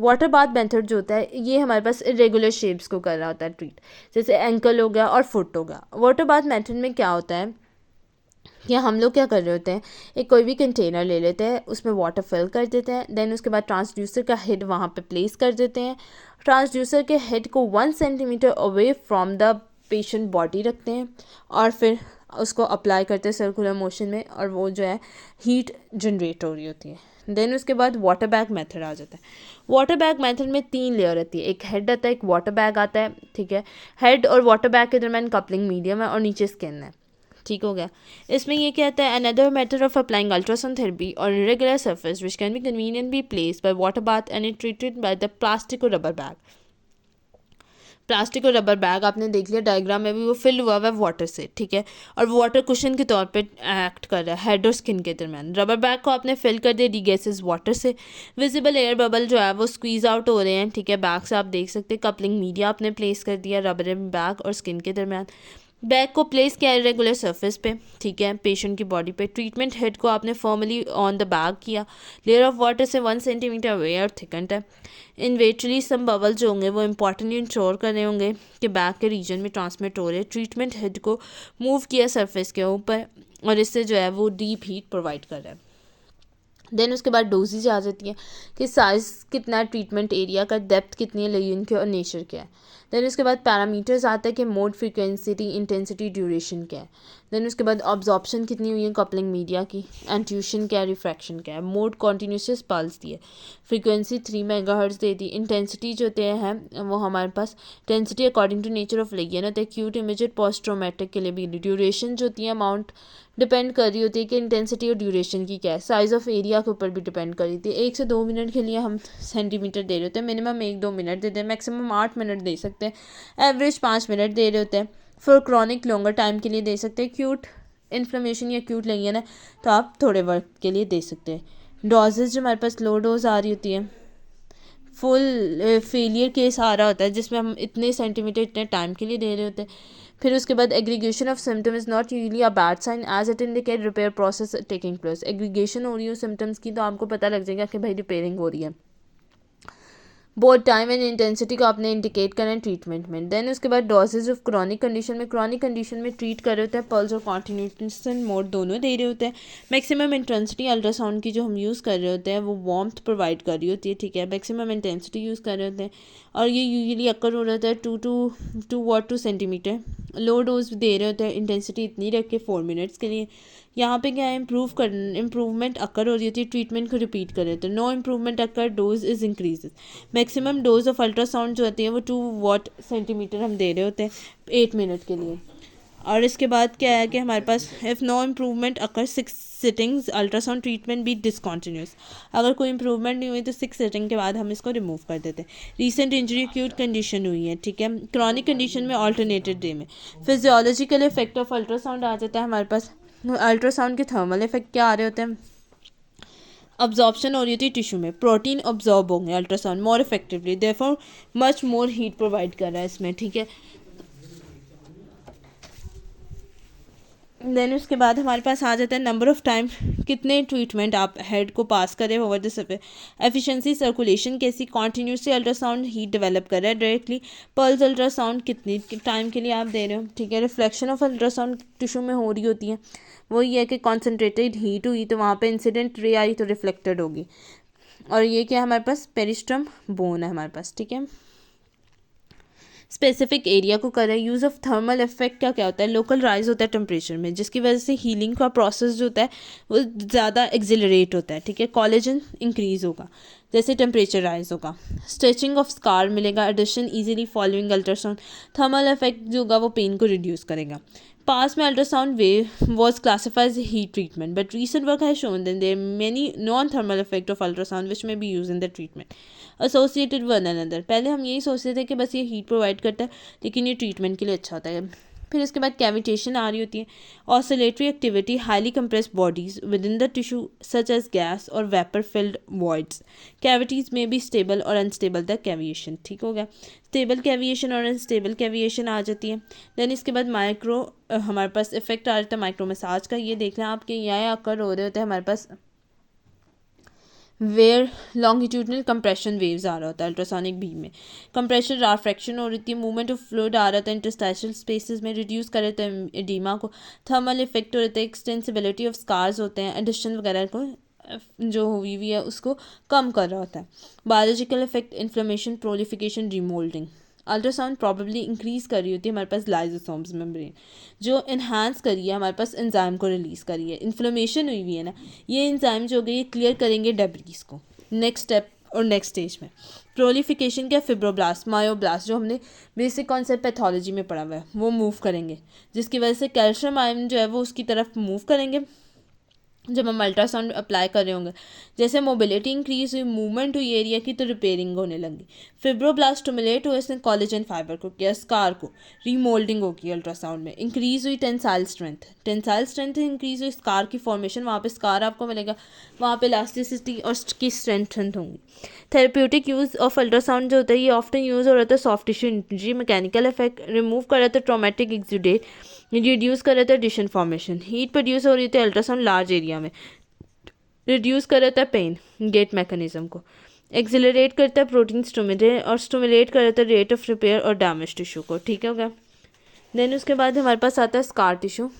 Water bath method जो होता है ये हमारे पास इरेगुलर शेप्स को कर रहा होता है ट्रीट, जैसे एंकल हो गया और फुट हो गया। वाटर बाथ मेथड में क्या होता है कि हम लोग क्या कर रहे होते हैं, एक कोई भी कंटेनर ले लेते हैं, उसमें वाटर फिल कर देते हैं, देन उसके बाद ट्रांसड्यूसर का हेड वहाँ पे प्लेस कर देते हैं। ट्रांसड्यूसर के हेड को 1 centimetre away from the patient body रखते हैं और फिर उसको अप्लाई करते हैं सर्कुलर मोशन में, और वो जो है हीट जनरेट हो रही होती है। देन उसके बाद वाटर बैग मेथड आ जाता है। वाटर बैग मेथड में 3 लेयर होती है, एक हेड आता है, एक वाटर बैग आता है, ठीक है। हेड और वाटर बैग के दरम्यान कपलिंग मीडियम है और नीचे स्किन है, ठीक हो गया। इसमें ये कहता है another method of applying ultrasound therapy और irregular surface which can be conveniently placed by water bath and it treated by the plastic और रबर बैग। प्लास्टिक और रबर बैग आपने देख लिया डायग्राम में भी, वो फिल हुआ है वाटर से, ठीक है, और वो वाटर कुशन के तौर पे एक्ट कर रहा है हेड और स्किन के दरम्यान। रबर बैग को आपने फिल कर दिया डीगैसेस वाटर से, विजिबल एयर बबल जो है वो स्क्वीज आउट हो रहे हैं, ठीक है, बैग से आप देख सकते हैं। कपलिंग मीडिया आपने प्लेस कर दिया रबर बैग और स्किन के दरम्यान। बैग को प्लेस किया रेगुलर सरफेस पे, ठीक है, पेशेंट की बॉडी पे। ट्रीटमेंट हेड को आपने फॉर्मली ऑन द बैग किया, लेयर ऑफ वाटर से 1 सेंटीमीटर अवे और थिकंड है। इन्वेटरली सम बबल जो होंगे वो इंपॉर्टेंटली इंश्योर कर रहे होंगे कि बैग के रीजन में ट्रांसमिट हो रहे। ट्रीटमेंट हेड को मूव किया सरफेस के ऊपर और इससे जो है वो डीप हीट प्रोवाइड कर रहा है। देन उसके बाद डोजेज आ जाती है कि साइज़ कितना है ट्रीटमेंट एरिया का, डेप्थ कितनी है लेगिन की और नेचर क्या है। देन उसके बाद पैरामीटर्स आता है कि मोड, फ्रीक्वेंसी, इंटेंसिटी, ड्यूरेशन क्या है। देन उसके बाद ऑब्जॉर्प्शन कितनी हुई है कपलिंग मीडिया की, एंट्यूशन क्या है, रिफ्रैक्शन क्या है। मोड कॉन्टीन्यूस पल्स दी है, फ्रीक्वेंसी 3 मेगाहर्ट्ज़ दे दी। इंटेंसिटी जो होते हैं वो हमारे पास intensity according to nature of lesion होता है, एक्यूट, इमीडिएट, पोस्ट ट्रॉमेटिक के लिए भी। ड्यूरेशन जो होती है अमाउंट डिपेंड कर रही होती है कि इंटेंसिटी और ड्यूरेशन की क्या है। साइज़ ऑफ एरिया के ऊपर भी डिपेंड कर रही थी। 1 से 2 मिनट के लिए हम सेंटीमीटर दे रहे होते हैं, मिनिमम 1-2 मिनट देते हैं, मैक्सिमम 8 मिनट दे सकते हैं, एवरेज 5 मिनट दे रहे होते हैं। फॉर क्रॉनिक लॉन्गर टाइम के लिए दे सकते हैं। एक्यूट इन्फ्लेमेशन या एक्यूट लेगियन है तो आप थोड़े वक्त के लिए दे सकते हैं। डोजेज जो हमारे पास लो डोज आ रही होती है, फुल फेलियर केस आ रहा होता है जिसमें हम इतने सेंटीमीटर इतने टाइम के लिए दे रहे होते हैं। फिर उसके बाद aggregation of symptom is not usually a bad sign as it indicate repair process taking place. Aggregation हो रही हो सिम्टम्स की तो आपको पता लग जाएगा कि भाई रिपेयरिंग हो रही है। बहुत टाइम एंड इंटेंसिटी को आपने इंडिकेट करना है ट्रीटमेंट में। देन उसके बाद डोजेज ऑफ क्रॉनिक कंडीशन में ट्रीट कर रहे होते हैं, पल्स और कॉन्टिन्यूशन मोड दोनों दे रहे होते हैं। मैक्सिमम इंटेंसिटी अल्ट्रासाउंड की जो हम यूज़ कर रहे होते हैं वो वार्मथ प्रोवाइड कर रही होती है, ठीक है, मैक्सिमम इंटेंसिटी यूज़ कर रहे होते हैं और ये यूजुअली अकर हो रहा है 2 सेंटीमीटर। लो डोज दे रहे होते हैं, इंटेंसिटी इतनी रख के 4 मिनट्स के लिए। यहाँ पे क्या है, इम्प्रूवमेंट अकर हो रही होती है, ट्रीटमेंट को रिपीट कर रहे थे। No improvement occur, dose is increases. Maximum dose of ultrasound जो होती है वो 2 सेंटीमीटर हम दे रहे होते हैं 8 मिनट के लिए। और इसके बाद क्या है कि हमारे पास if no improvement occur 6 sittings ultrasound treatment be discontinuous. अगर कोई इम्प्रूवमेंट नहीं हुई तो 6 सिटिंग के बाद हम इसको रिमूव कर देते हैं। रीसेंट इंजरी एक्यूट कंडीशन हुई है, ठीक है, क्रॉनिक कंडीशन में ऑल्टरनेटेड डे में। फिजियोलॉजिकल इफेक्ट ऑफ अल्ट्रासाउंड आ जाता है हमारे पास। अल्ट्रासाउंड के थर्मल इफेक्ट क्या आ रहे होते हैं, अब्जॉर्प्शन हो रही होती है टिश्यू में, प्रोटीन अब्जॉर्ब होंगे ultrasound more effectively, therefore much more heat provide कर रहा है इसमें, ठीक है। देन उसके बाद हमारे पास आ जाता है नंबर ऑफ टाइम, कितने ट्रीटमेंट आप हेड को पास करें over the surface. Efficiency circulation कैसी, कॉन्टीन्यूसली अल्ट्रासाउंड हीट डेवलप कर रहा है डायरेक्टली। पल्स अल्ट्रासाउंड कितनी टाइम के लिए आप दे रहे हो, ठीक है। रिफ्लेक्शन ऑफ अल्ट्रासाउंड टिश्यू में हो रही होती है, वही है कि कॉन्सेंट्रेटेड हीट हुई तो वहाँ पे इंसिडेंट रे आई तो रिफ्लेक्टेड होगी। और ये क्या हमारे पास पेरिस्ट्रम बोन है हमारे पास, ठीक है। स्पेसिफिक एरिया को करें। यूज़ ऑफ थर्मल इफेक्ट का क्या होता है, लोकल राइज होता है टेम्परेचर में जिसकी वजह से हीलिंग का प्रोसेस जो होता है वो ज़्यादा एक्सिलरेट होता है, ठीक है, कोलेजन इंक्रीज होगा जैसे टेम्परेचर राइज होगा। स्ट्रेचिंग ऑफ स्कार मिलेगा, adhesion easily following ultrasound. Thermal effect जो होगा वो पेन को रिड्यूस करेगा। Past में ultrasound wave was classified as a heat treatment, but recent work has shown that there are many non-thermal effect of ultrasound which may be used in the treatment associated one another। पहले हम यही सोचते थे कि बस ये heat provide करता है लेकिन ये ट्रीटमेंट के लिए अच्छा होता है। फिर इसके बाद कैविटेशन आ रही होती है, oscillatory activity, highly compressed bodies within the tissue such as gas और वेपर फिल्ड वॉइड्स। कैविटीज में भी स्टेबल और अनस्टेबल द कैविएशन, ठीक हो गया। स्टेबल कैविएशन और अनस्टेबल कैविएशन आ जाती है। देन इसके बाद माइक्रो हमारे पास इफेक्ट आ जाता है माइक्रो मसाज का। ये देख लें आपके यहाँ आकर हो रहे होते हैं हमारे पास वेयर लॉन्गिट्यूडनल कंप्रेशन वेव्स आ रहा होता है अल्ट्रासोनिक बीम में, कंप्रेशन राफ्रैक्शन हो रही थी, मूवमेंट ऑफ फ्लूइड आ रहा था इंटरस्टेशियल स्पेसेस में, रिड्यूस कर रहे थे एडीमा को, थर्मल इफेक्ट हो रहे थे, एक्सटेंसिबिलिटी ऑफ स्कार्स होते हैं, एडिशन वगैरह को जो हुई हुई है उसको कम कर रहा होता है, biological effect inflammation proliferation remoulding. Ultrasound probably increase कर रही होती है हमारे पास लाइजोसोम्स मेम्ब्रेन, जो इन्हांस करी है हमारे पास एंजाइम को रिलीज़ करी है, इन्फ्लेमेशन हुई हुई है ना, ये एंजाइम जो हो गई ये क्लियर करेंगे डेब्रीज को नेक्स्ट स्टेप और नेक्स्ट स्टेज में। प्रोलिफिकेशन क्या, फिब्रोब्लास्ट मायोब्लास्ट जो हमने बेसिक कॉन्सेप्ट पैथोलॉजी में पढ़ा हुआ है वो मूव करेंगे, जिसकी वजह से कैल्शियम आयन जो है वो उसकी तरफ मूव करेंगे जब हम अल्ट्रासाउंड अप्लाई कर रहे होंगे। जैसे मोबिलिटी इंक्रीज हुई, मूवमेंट हुई एरिया की, तो रिपेयरिंग होने लगी। फिब्रोब्लास्ट स्टिमुलेट हुए, इसने कोलेजन फाइबर को किया, स्कार को, रीमोल्डिंग होगी अल्ट्रासाउंड में। इंक्रीज हुई टेंसाइल स्ट्रेंथ इंक्रीज हुई, स्कार की फॉर्मेशन, वहाँ पे स्कार आपको मिलेगा, वहाँ पे इलास्टिसिटी और की स्ट्रेंथ होंगी। थेरेप्यूटिक यूज़ ऑफ अल्ट्रासाउंड जो होता है ये ऑफ्टन यूज़ हो रहा था soft tissue injury, mechanical effect, remove कर रहा था ट्रॉमेटिक एक्सुडेट, रिड्यूस कर रहा था डिशन फॉर्मेशन, हीट प्रोड्यूस हो रही थी अल्ट्रासाउंड लार्ज एरिया में, रिड्यूस कर रहा था पेन गेट मैकेनिज्म को, एक्सिलरेट करता है प्रोटीन स्टोमिनेट और स्टोमिनेट कर रहा था रेट ऑफ रिपेयर और डैमेज टिश्यू को, ठीक है गया। देन उसके बाद हमारे पास आता है स्कार टिश्यू।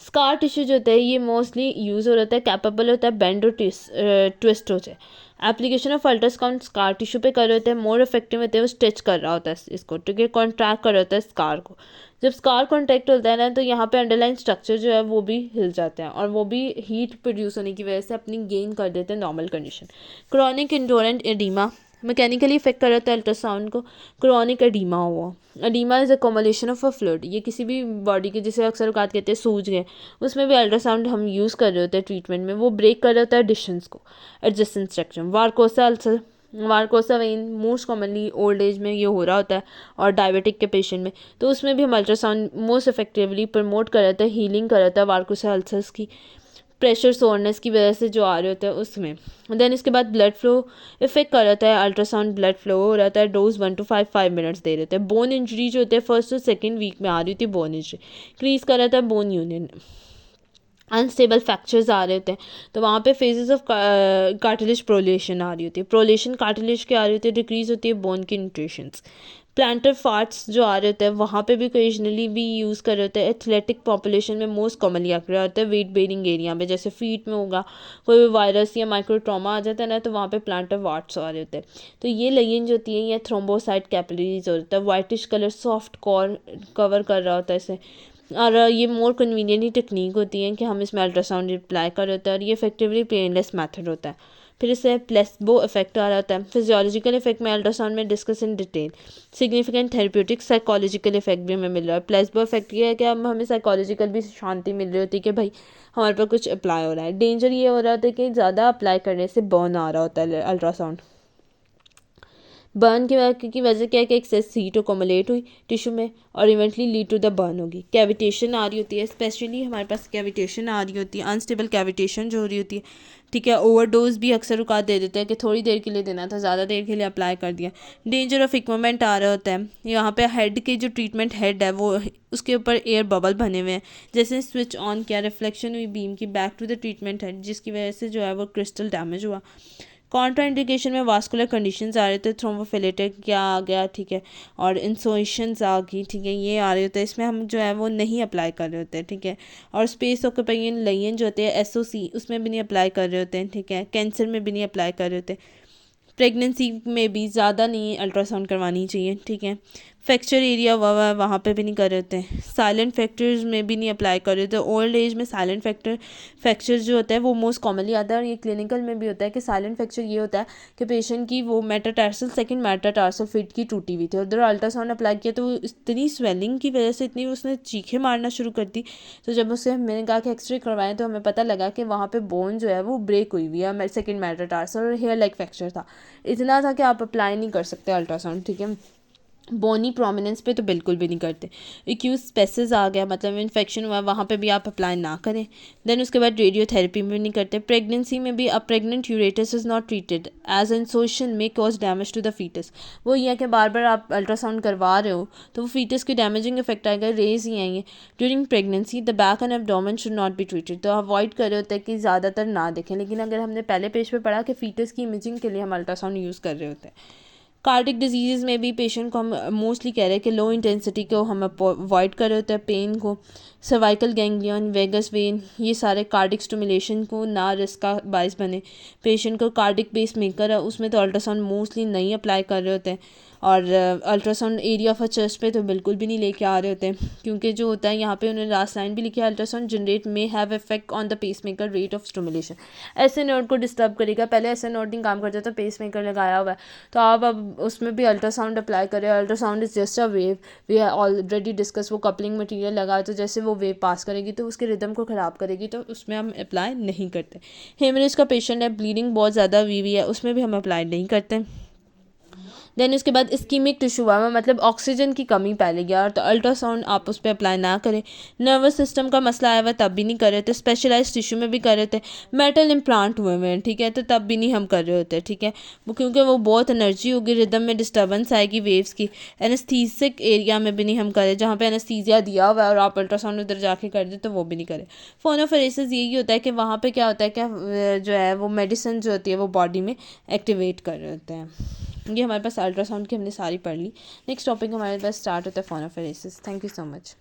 स्कार टिश्यू जो होता है ये मोस्टली यूज़ हो रहा है, कैपेबल होता है बेंड और ट्विस्ट हो जाए। Application of ultrasound scar tissue पे कर रहे होते हैं, मोर इफेक्टिव होते हैं, वो स्टिच कर रहा होता है इसको, ठीक है, कॉन्ट्रैक्ट कर रहा होता है स्कार को। जब स्कार कॉन्ट्रैक्ट होता है ना तो यहाँ पे अंडरलाइन स्ट्रक्चर जो है वो भी हिल जाते हैं और वो भी हीट प्रोड्यूस होने की वजह से अपनी गेन कर देते हैं normal condition. Chronic indolent edema mechanically effect कर रहा था अल्ट्रासाउंड को, क्रॉनिक एडीमा हुआ। Edema is accumulation of a fluid, ये किसी भी बॉडी के जिसे अक्सर औकात कहते हैं सूज गए, उसमें भी अल्ट्रासाउंड हम यूज़ कर रहे होते हैं ट्रीटमेंट में, वो ब्रेक कर रहा होता है डिशंस को, adjacent structure. Varicose ulcer, varicose vein most commonly old age में ये हो रहा होता है और डायबिटिक के पेशेंट में, तो उसमें भी हम अल्ट्रासाउंड मोस्ट इफेक्टिवली प्रमोट कर रहा था, हीलिंग कर रहा था वारकोसा अल्सर्स की, प्रेशर सोरनेस की वजह से जो आ रहे होते हैं उसमें। देन इसके बाद ब्लड फ्लो इफेक्ट कर रहा है अल्ट्रासाउंड, ब्लड फ्लो हो रहा है, डोज 1 to 5 मिनट्स दे रहे थे। बोन इंजरी जो होते हैं फर्स्ट और सेकेंड वीक में आ रही थी, बोन इंजरी क्रीज कर रहा था बोन यूनियन, अनस्टेबल फ्रैक्चर्स आ रहे होते हैं, तो वहाँ पे फेजेस ऑफ कार्टिलेज प्रोलेशन आ रही होती है, प्रोलेशन कार्टिलेज की आ रही होती है, डिक्रीज होती है बोन की न्यूट्रिशंस। प्लांटर फार्ट्स जो आ रहे होते हैं वहाँ पे भी ओकेजनली भी यूज़ कर रहे होते हैं, एथलेटिक पॉपुलेशन में मोस्ट कॉमनली आ रहा होता है, वेट बेरिंग एरिया में, जैसे फीट में होगा, कोई भी वायरस या माइक्रो ट्रॉमा आ जाता है ना तो वहाँ पे प्लांटर वार्ट्स आ रहे होते हैं। तो ये लेगिन जो होती है ये थ्रोम्बोसाइट कैपिलरीज होता है, whitish colour soft core cover कर रहा होता है इसे, और ये मोर कन्वीनियंटली टेक्निक होती है कि हम इसमें अल्ट्रासाउंड अप्लाई कर रहे होते हैं और ये इफेक्टिवली पेनलेस मेथड होता है। फिर इससे प्लेसबो इफेक्ट आ रहा होता है, फिजियोलॉजिकल इफेक्ट में अल्ट्रासाउंड में discuss in detail, significant therapeutic psychological effect भी हमें मिल रहा है। प्लेसबो इफेक्ट ये है कि अब हमें साइकोलॉजिकल भी शांति मिल रही होती है कि भाई हमारे पर कुछ अप्लाई हो रहा है। डेंजर ये हो रहा था कि ज़्यादा अप्लाई करने से बर्न आ रहा होता है अल्ट्रासाउंड, बर्न की वजह क्या है कि एक्सेस हीट अकोमोलेट हुई टिश्यू में और eventually lead to the burn होगी। कैविटेशन आ रही होती है, स्पेशली हमारे पास कैविटेशन आ रही होती है, अनस्टेबल कैविटेशन जो हो रही होती है, ठीक है। ओवरडोज भी अक्सर औकात दे देते हैं कि थोड़ी देर के लिए देना था, ज़्यादा देर के लिए अप्लाई कर दिया। डेंजर ऑफ इक्विपमेंट आ रहा होता है, यहाँ पे हेड के जो ट्रीटमेंट हेड है वो उसके ऊपर एयर बबल बने हुए हैं, जैसे स्विच ऑन किया रिफ्लेक्शन हुई बीम की back to the treatment head, जिसकी वजह से जो है वो क्रिस्टल डैमेज हुआ। कॉन्ट्रा इंडिकेशन में वास्कुलर कंडीशंस आ रहे थे, थ्रोम्बोफिलेटिक क्या आ गया, ठीक है, और इंसोइशंस आ गई, ठीक है, ये आ रहे होते हैं, इसमें हम जो है वो नहीं अप्लाई कर रहे होते हैं, ठीक है। और स्पेस ऑक्यूपाइंग लेयन जो होते हैं एसओसी उसमें भी नहीं अप्लाई कर रहे होते हैं, ठीक है। कैंसर में भी नहीं अप्लाई कर रहे होते, प्रेगनेंसी में भी ज़्यादा नहीं अल्ट्रासाउंड करवानी चाहिए, ठीक है। फ्रैक्चर एरिया हुआ वहाँ पे भी नहीं कर रहे होते हैं, साइलेंट फैक्टर्स में भी नहीं अप्लाई कर रहे होते। ओल्ड एज में साइलेंट फ्रैक्चर जो होता है वो मोस्ट कॉमनली आता है और ये क्लिनिकल में भी होता है कि साइलेंट फ्रैक्चर ये होता है कि पेशेंट की वो मेटाटार्सल सेकंड मेटाटार्सल फिट की टूटी हुई थी, उधर अल्ट्रासाउंड अप्लाई किया तो इतनी स्वेलिंग की वजह से इतनी उसने चीखें मारना शुरू कर दी। तो जब उससे मैंने कहा कि एक्सरे करवाएं तो हमें पता लगा कि वहाँ पर बोन जो है वो ब्रेक हुई हुई है, सेकेंड मेटाटार्सल और हेयर लाइक फ्रैक्चर था, इतना था कि आप अप्लाई नहीं कर सकते अल्ट्रासाउंड, ठीक है। बोनी प्रोमिनेंस पे तो बिल्कुल भी नहीं करते। एक्यूज स्पेसिस आ गया, मतलब इन्फेक्शन हुआ, वहाँ पे भी आप अप्लाई ना करें। देन उसके बाद रेडियोथेरेपी में भी नहीं करते। प्रेगनेंसी में भी अ प्रेग्नेंट यूरेटस is not treated as insertion में cause damage to the fetus. वो ये है कि बार बार आप अल्ट्रासाउंड करवा रहे हो तो वो फीटस की डैमेजिंग इफेक्ट आएगा, रेज ही आएंगे। During pregnancy the back and abdomen should not be treated, तो अवॉइड कर रहे होते हैं कि ज़्यादातर ना देखें। लेकिन अगर हमने पहले पेज पे पढ़ा कि फीटस की इमेजिंग के लिए हम अल्ट्रासाउंड यूज़ कर रहे होते हैं। कार्डिक डिजीज़ में भी पेशेंट को हम मोस्टली कह रहे हैं कि लो इंटेंसिटी को हम अवॉइड कर रहे होते हैं। पेन को, सर्वाइकल गैंग्लियन, वेगस वेन, ये सारे कार्डिक स्टिमुलेशन को ना रिस्क का बायस बने। पेशेंट को कार्डिक पेस मेकर है उसमें तो अल्ट्रासाउंड मोस्टली नहीं अप्लाई कर रहे होते हैं। और अल्ट्रासाउंड एरिया ऑफ चेस्ट पे तो बिल्कुल भी नहीं लेके आ रहे होते हैं, क्योंकि जो होता है यहाँ पे उन्होंने लास्ट लाइन भी लिखी है, अल्ट्रासाउंड जनरेट में have effect on the pacemaker rate of stimulation. ऐसे नोड को डिस्टर्ब करेगा। पहले ऐसे नोड नहीं काम करता तो पेस मेकर लगाया हुआ है, तो आप अब उसमें भी अल्ट्रासाउंड अप्लाई करें। Ultrasound is just a wave, we are already discuss. वो कपलिंग मटेरियल लगा तो जैसे वो वेव पास करेगी तो उसके रिदम को ख़राब करेगी, तो उसमें हम अप्लाई नहीं करते। हेमरेज का पेशेंट है, ब्लीडिंग बहुत ज़्यादा हुई है, उसमें भी हम अप्लाई नहीं करते। देन उसके बाद इस्कीमिक टिश्यू हुआ, मतलब ऑक्सीजन की कमी पहले गया, और तो अल्ट्रासाउंड आप उस पर अप्लाई ना करें। नर्वस सिस्टम का मसला आया हुआ तब भी नहीं कर रहे थे। स्पेशलाइज टिश्यू में भी कर रहे थे। मेटल इम्प्लांट हुए हुए हैं, ठीक है, तो तब भी नहीं हम कर रहे होते, ठीक है, वो क्योंकि वो बहुत एनर्जी होगी, रिदम में डिस्टर्बेंस आएगी वेव्स की। एनेस्थीसिक एरिया में भी नहीं हम करें, जहाँ पे एनेस्थीसिया दिया हुआ है और आप अल्ट्रासाउंड उधर जाके कर दे तो वो भी नहीं करें। फोनोफेरेसिस यही होता है कि वहाँ पे क्या होता है, क्या जो है वो मेडिसिन जो होती है वो बॉडी में एक्टिवेट कर रहे होते हैं। ये हमारे पास अल्ट्रासाउंड की हमने सारी पढ़ ली। नेक्स्ट टॉपिक हमारे पास स्टार्ट होता है phonophoresis. Thank you so much.